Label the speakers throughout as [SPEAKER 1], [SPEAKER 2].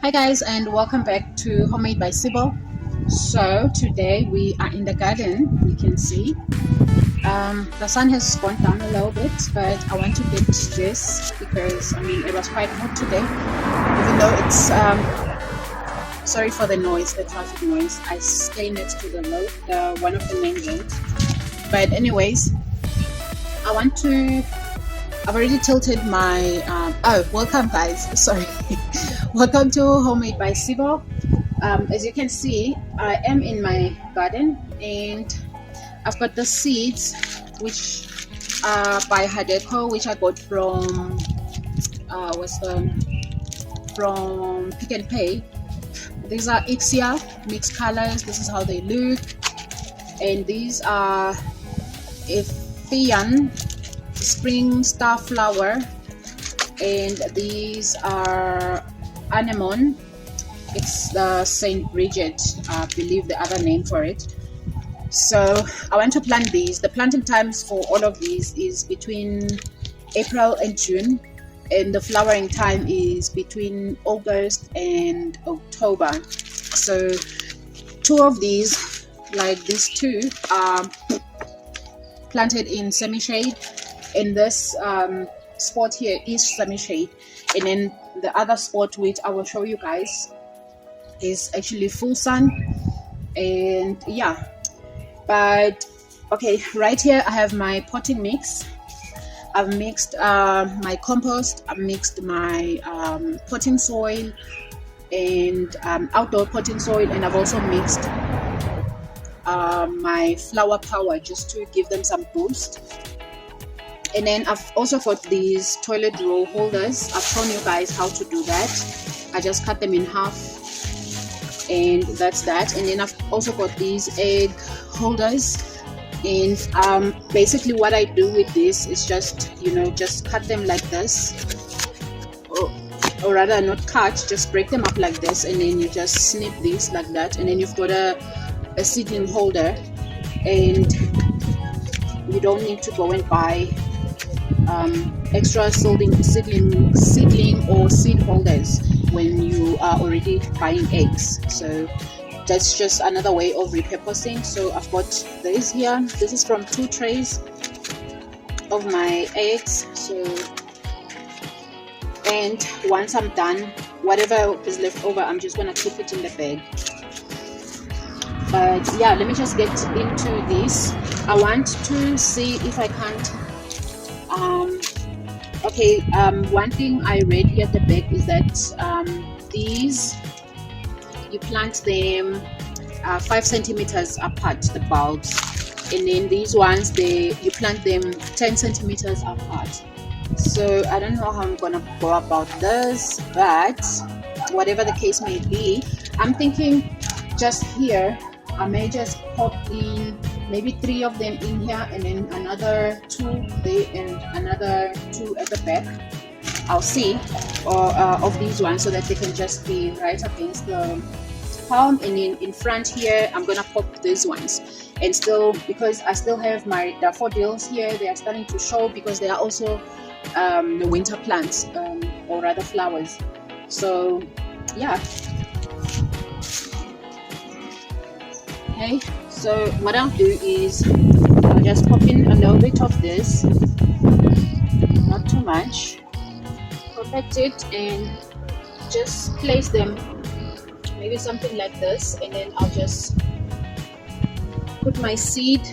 [SPEAKER 1] Hi guys, and welcome back to Homemade by Sibo. So today we are in the garden. You can see the sun has gone down a little bit, but I want to get this because it was quite hot today. Even though it's sorry for the noise, the traffic noise. I stay next to the road, one of the main roads. But anyways, I want to. I've already tilted my. Welcome guys. Sorry. Welcome to Homemade by Sibo. As you can see, I am in my garden and I've got the seeds which are by Hadeco, which I got from from Pick and Pay. These are Ixia mixed colors. This is how they look, and these are Ephian spring star flower, and these are anemone. It's the Saint Bridget, I believe the other name for it. So I want to plant these. The planting times for all of these is between April and June, and the flowering time is between August and October. So two of these, like these two, are planted in semi-shade, and this spot here is semi-shade, and then the other spot, which I will show you guys, is actually full sun. And yeah, but okay, right here I have my potting mix. I've mixed my compost, I've mixed my potting soil and outdoor potting soil, and I've also mixed my flower power just to give them some boost. And then I've also got these toilet roll holders. I've shown you guys how to do that. I just cut them in half, and that's that. And then I've also got these egg holders, and basically what I do with this is just cut them like this, or rather not cut, just break them up like this, and then you just snip these like that, and then you've got a seedling holder, and you don't need to go and buy extra seedling or seed holders when you are already buying eggs. So that's just another way of repurposing. So I've got this here. This is from 2 trays of my eggs. So, and once I'm done, whatever is left over, I'm just gonna keep it in the bag. But yeah, let me just get into this. I want to see if I can't one thing I read here at the back is that these, you plant them 5 centimeters apart, the bulbs, and then these ones, you plant them 10 centimeters apart. So I don't know how I'm gonna go about this, but whatever the case may be, I'm thinking just here I may just pop in maybe 3 of them in here, and then another 2 there and another 2 at the back. I'll see, or of these ones, so that they can just be right against the palm. And then in front here I'm gonna pop these ones, and still, because I still have my daffodils here, they are starting to show because they are also the winter plants, or rather flowers. So yeah. Okay, so what I'll do is I'll just pop in a little bit of this, not too much, perfect it, and just place them maybe something like this, and then I'll just put my seeds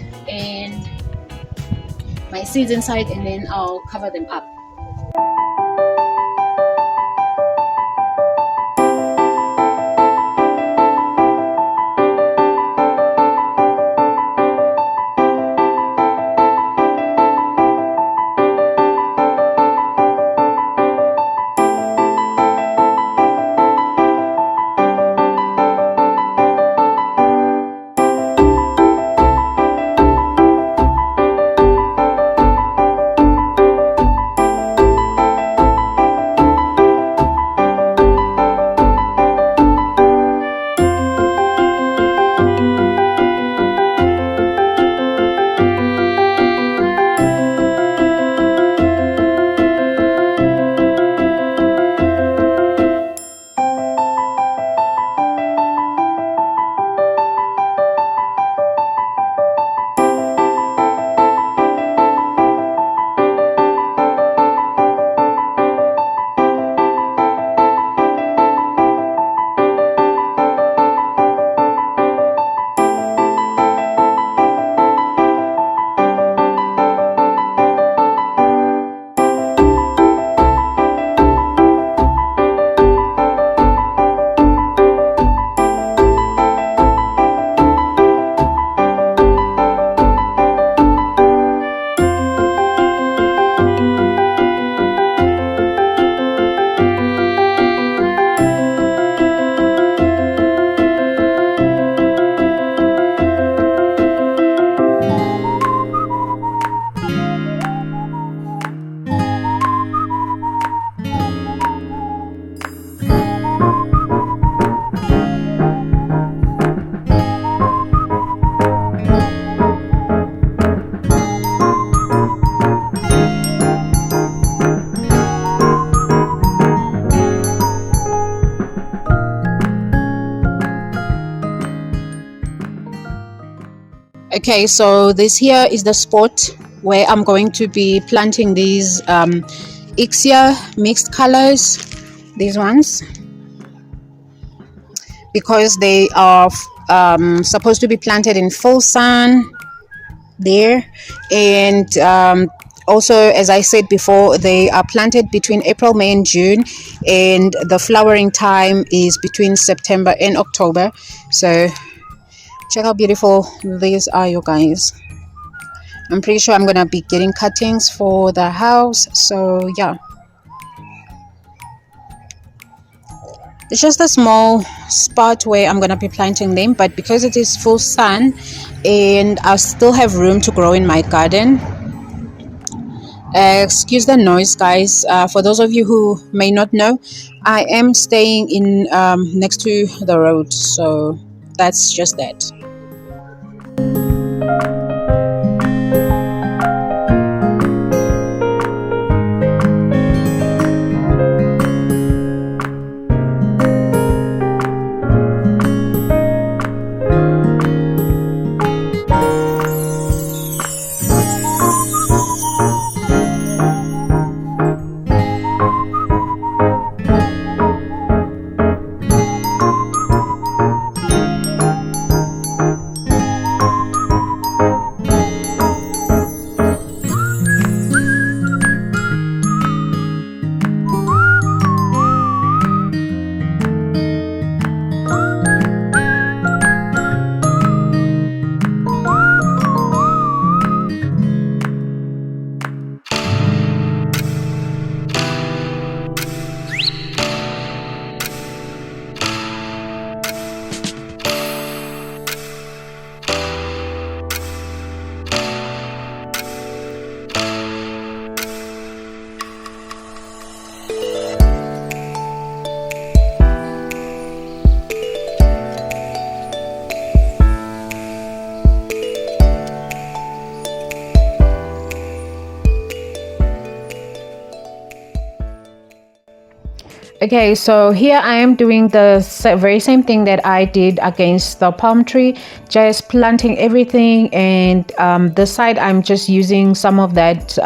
[SPEAKER 1] inside, and then I'll cover them up. Okay, so this here is the spot where I'm going to be planting these Ixia mixed colors, these ones, because they are supposed to be planted in full sun there. And also, as I said before, they are planted between April, May and June, and the flowering time is between September and October. So check how beautiful these are, you guys. I'm pretty sure I'm gonna be getting cuttings for the house, so yeah. It's just a small spot where I'm gonna be planting them, but because it is full sun and I still have room to grow in my garden. Excuse the noise, guys. For those of you who may not know, I am staying in next to the road, so that's just that. Okay, so here I am doing the very same thing that I did against the palm tree, just planting everything. And this side I'm just using some of that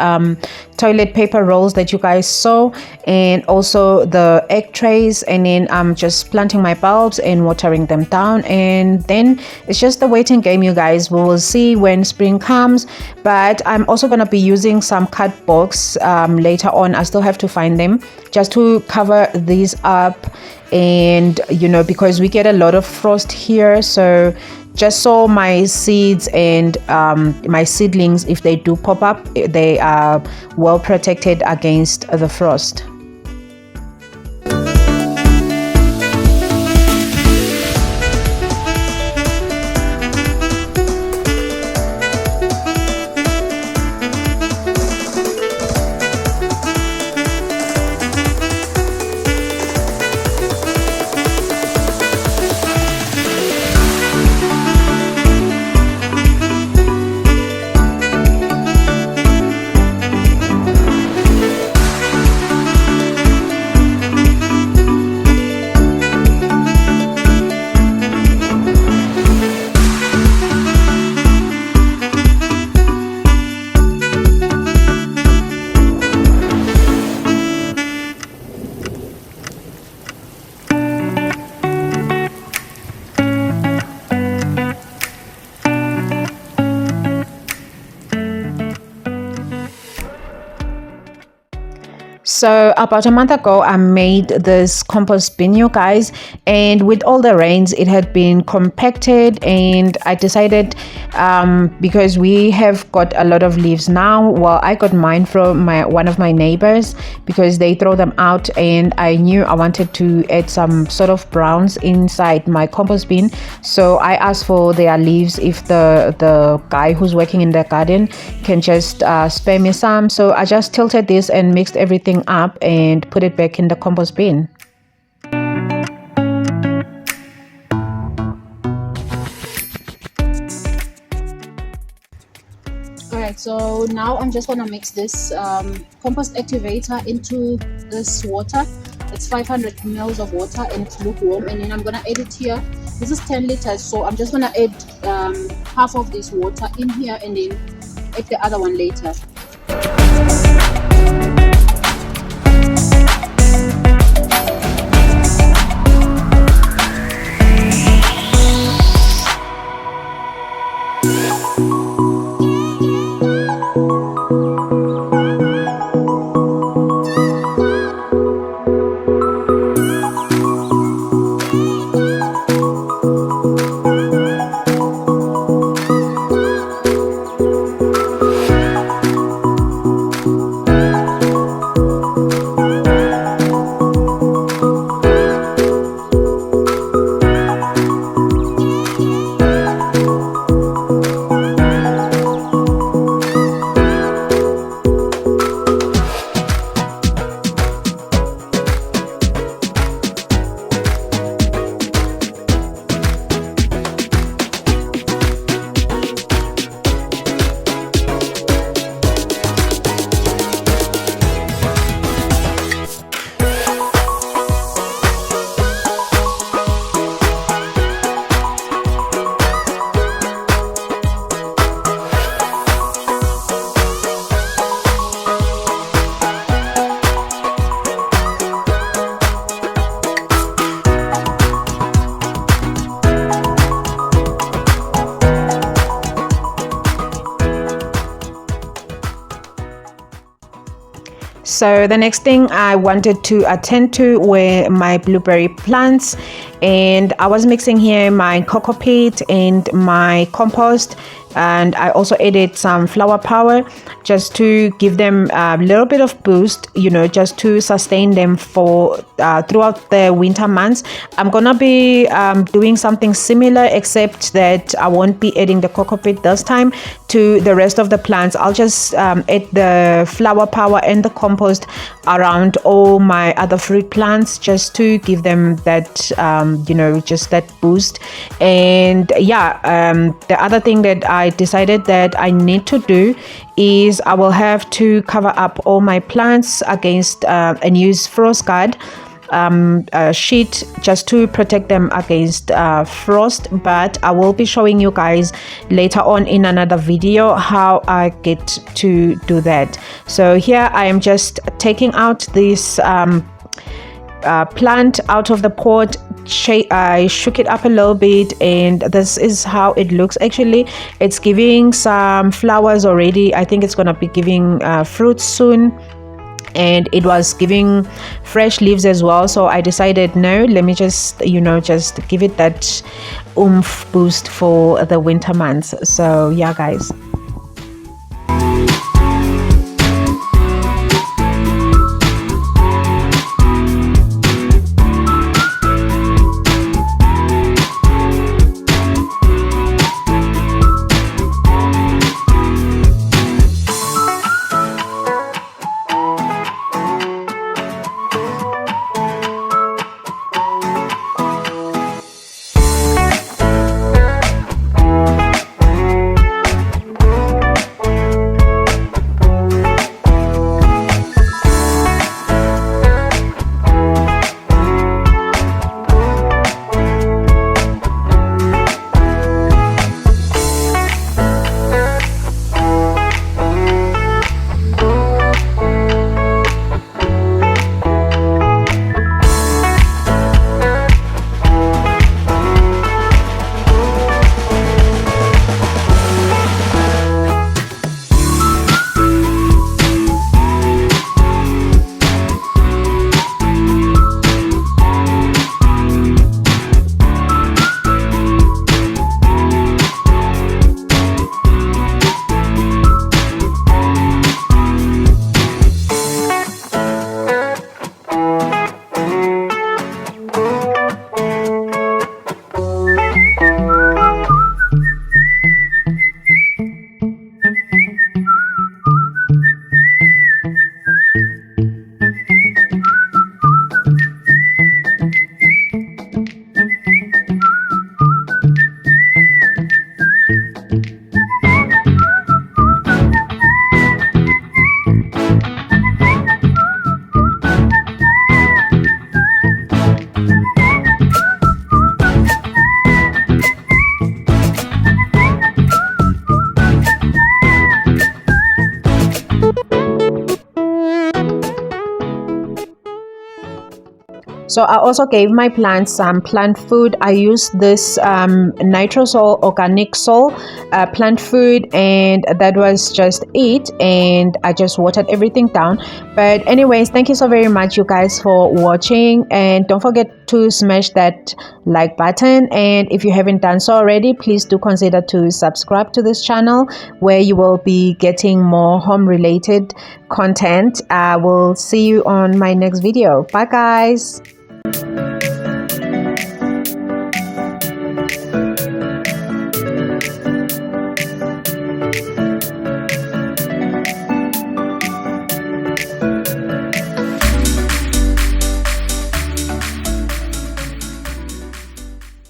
[SPEAKER 1] toilet paper rolls that you guys saw, and also the egg trays, and then I'm just planting my bulbs and watering them down. And then it's just the waiting game, you guys. We will see when spring comes, but I'm also going to be using some cardboards later on. I still have to find them just to cover these up, and you know, because we get a lot of frost here, so just so my seeds and my seedlings, if they do pop up, they are well protected against the frost. So about a month ago, I made this compost bin, you guys, and with all the rains, it had been compacted, and I decided because we have got a lot of leaves now. Well, I got mine from one of my neighbors because they throw them out, and I knew I wanted to add some sort of browns inside my compost bin. So I asked for their leaves if the guy who's working in the garden can just spare me some. So I just tilted this and mixed everything up and put it back in the compost bin. Alright, so now I'm just gonna mix this compost activator into this water. It's 500 ml of water and it's lukewarm, and then I'm gonna add it here This is 10 liters, so I'm just gonna add half of this water in here and then add the other one later. So the next thing I wanted to attend to were my blueberry plants, and I was mixing here my cocoa peat and my compost, and I also added some flower power just to give them a little bit of boost, you know, just to sustain them for throughout the winter months. I'm gonna be doing something similar, except that I won't be adding the cocoa peat this time to the rest of the plants. I'll just add the flower power and the compost around all my other fruit plants, just to give them that you know, just that boost. And yeah, the other thing that I decided that I need to do is I will have to cover up all my plants against and use frost guard sheet just to protect them against frost. But I will be showing you guys later on in another video how I get to do that. So here I am just taking out this plant out of the pot. I shook it up a little bit, and this is how it looks. Actually, it's giving some flowers already. I think it's gonna be giving fruits soon, and it was giving fresh leaves as well. So I decided, no, let me just, you know, just give it that oomph boost for the winter months. So yeah, guys.
[SPEAKER 2] So I also gave my plants some plant food. I used this nitrosol organic soil plant food, and that was just it, and I just watered everything down. But anyways, thank you so very much, you guys, for watching, and don't forget to smash that like button, and if you haven't done so already, please do consider to subscribe to this channel, where you will be getting more home related content. I will see you on my next video. Bye guys.